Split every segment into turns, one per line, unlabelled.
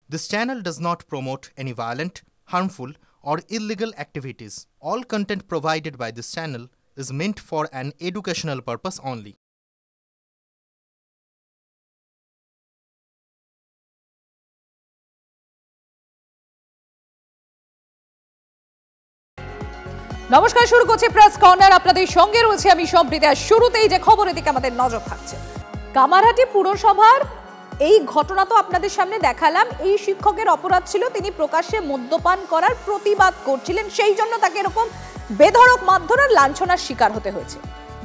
This channel does not promote any violent, harmful, or illegal activities. All content provided by this channel is meant for an educational purpose only.
নমস্কার, শুরু করছি press corner. আপনাদের সঙ্গে রয়েছে আমি সম্প্রীতা। শুরুতেই যে খবরের দিকে আমাদের নজর থাকছে, কামারহাটি পুরসভার এই ঘটনা তো আপনাদের সামনে দেখালাম। এই শিক্ষকের অপরাধ ছিল তিনি প্রকাশ্যে মদ্যপান করার প্রতিবাদ করছিলেন, সেই জন্য তাকে এরকম বেধড়ক মারধর আর লাঞ্ছনার শিকার হতে হয়েছে।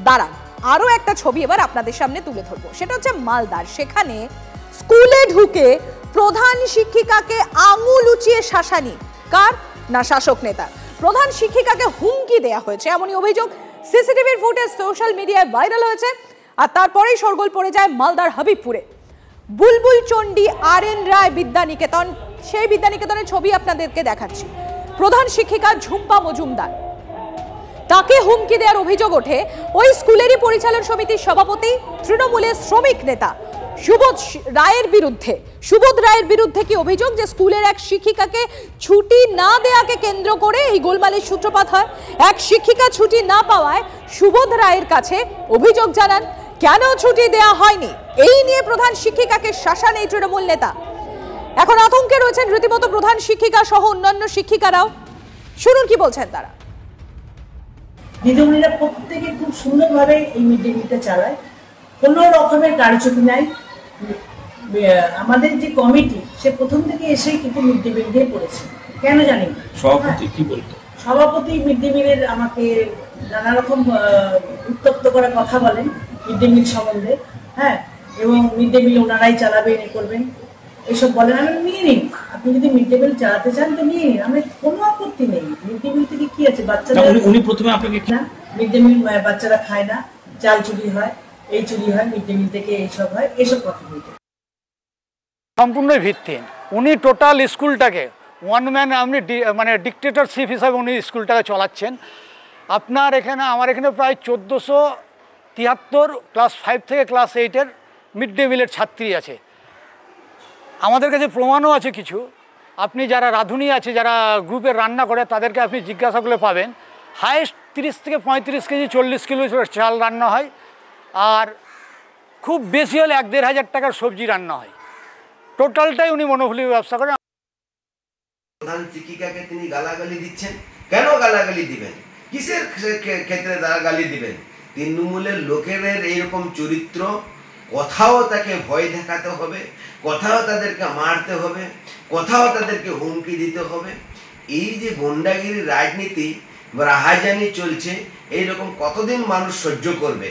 দাঁড়ান, আরও একটা ছবি এবার আপনাদের সামনে তুলে ধরবো। সেটা হচ্ছে মালদার। সেখানে স্কুলে ঢুকে প্রধান শিক্ষিকাকে আঙুল উঁচিয়ে শাসানি। কার? না, শাসক নেতা। প্রধান শিক্ষিকাকে হুমকি দেয়া হয়েছে, এমনই অভিযোগ। সিসিটিভির ফুটেজ সোশ্যাল মিডিয়ায় ভাইরাল হয়েছে। আর তারপরেই শোরগোল পড়ে যায় মালদার হাবিবপুরে। বুলবুল চণ্ডী আর.এন. রায় বিদ্যানিকেতন, সেই বিদ্যানিকেতনের ছবি আপনাদেরকে দেখাচ্ছি। প্রধান শিক্ষিকা ঝুম্পা মজুমদার, তাকে হুমকি দেওয়ার অভিযোগ ওঠে ওই স্কুলেরই পরিচালন সমিতির সভাপতি তৃণমূলের শ্রমিক নেতা সুবোধ রায়ের বিরুদ্ধে। সুবোধ রায়ের বিরুদ্ধে কি অভিযোগ? যে স্কুলের এক শিক্ষিকাকে ছুটি না দেয়াকে কেন্দ্র করে এই গোলমালের সূত্রপাত হয়। এক শিক্ষিকা ছুটি না পাওয়ায় সুবোধ রায়ের কাছে অভিযোগ জানান, কেন ছুটি দেয়া হয়নি এই নিয়ে প্রধান শিক্ষিকাকে শাসান এই তৃণমূল নেতা। এখন আতঙ্কে রয়েছেন রীতিমতো প্রধান শিক্ষিকা সহ অন্যান্য শিক্ষিকারাও। শুনুন কি বলছেন তারা।
দিদিমণিরা প্রত্যেকে খুব সুন্দরভাবে এই মিড ডে মিলটা চালায়, কোনো রকমের কারচুপি নাই। আমাদের যে কমিটি, সে প্রথম থেকে এসেই কিন্তু মিড ডে মিল দিয়ে পড়েছে। কেন জানি না সভাপতি কি বলতো, সভাপতি মিড ডে মিলের আমাকে নানা রকম উত্তপ্ত করা কথা বলেন মিড ডে মিল সম্বন্ধে। হ্যাঁ, এবং মিড ডে মিল ওনারাই চালাবেন, এ করবেন, এসব বলেন। আমি নিয়ে নিন, আপনি যদি মিড ডে মিল চালাতে চান তো নিয়ে নিন, আমার কোনো আপত্তি নেই। মিড ডে মিল থেকে কি আছে? বাচ্চারা উনি প্রথমে আপনাকে না, মিড ডে মিল বাচ্চারা খায় না, চাল চুরি হয়, এই চুরি হয়, মিড ডে মিল থেকে এইসব হয়, এসব কথা বলতে
সম্পূর্ণই ভিত্তিহীন। উনি টোটাল স্কুলটাকে ওয়ান ম্যান আপনি মানে ডিক্টেটরশিপ হিসাবে উনি স্কুলটাকে চালাচ্ছেন। আপনার এখানে আমার এখানে প্রায় 1473 ক্লাস 5 থেকে ক্লাস 8-এর মিড ডে মিলের ছাত্রী আছে। আমাদের কাছে প্রমাণও আছে কিছু। আপনি যারা রাঁধুনি আছে, যারা গ্রুপে রান্না করে, তাদেরকে আপনি জিজ্ঞাসা করলে পাবেন হাইয়েস্ট 30 থেকে 35 কেজি 40 কিলো চাল রান্না হয়, আর খুব বেশি হলে 1-1.5 হাজার টাকার সবজি রান্না হয়। টোটালটাই উনি মনোফুলি ব্যবসা করেন।
প্রধান শিক্ষিকাকে তিনি গালাগালি দিচ্ছেন। কেন গালাগালি দিবেন? কিসের ক্ষেত্রে তারা গালি দিবেন? তৃণমূলের লোকেদের এইরকম চরিত্র, কোথাও তাকে ভয় দেখাতে হবে, কোথাও তাদেরকে মারতে হবে, কোথাও তাদেরকে হুমকি দিতে হবে। এই যে গুন্ডাগিরি রাজনীতি বা রাহাজানি চলছে, এইরকম কতদিন মানুষ সহ্য করবে?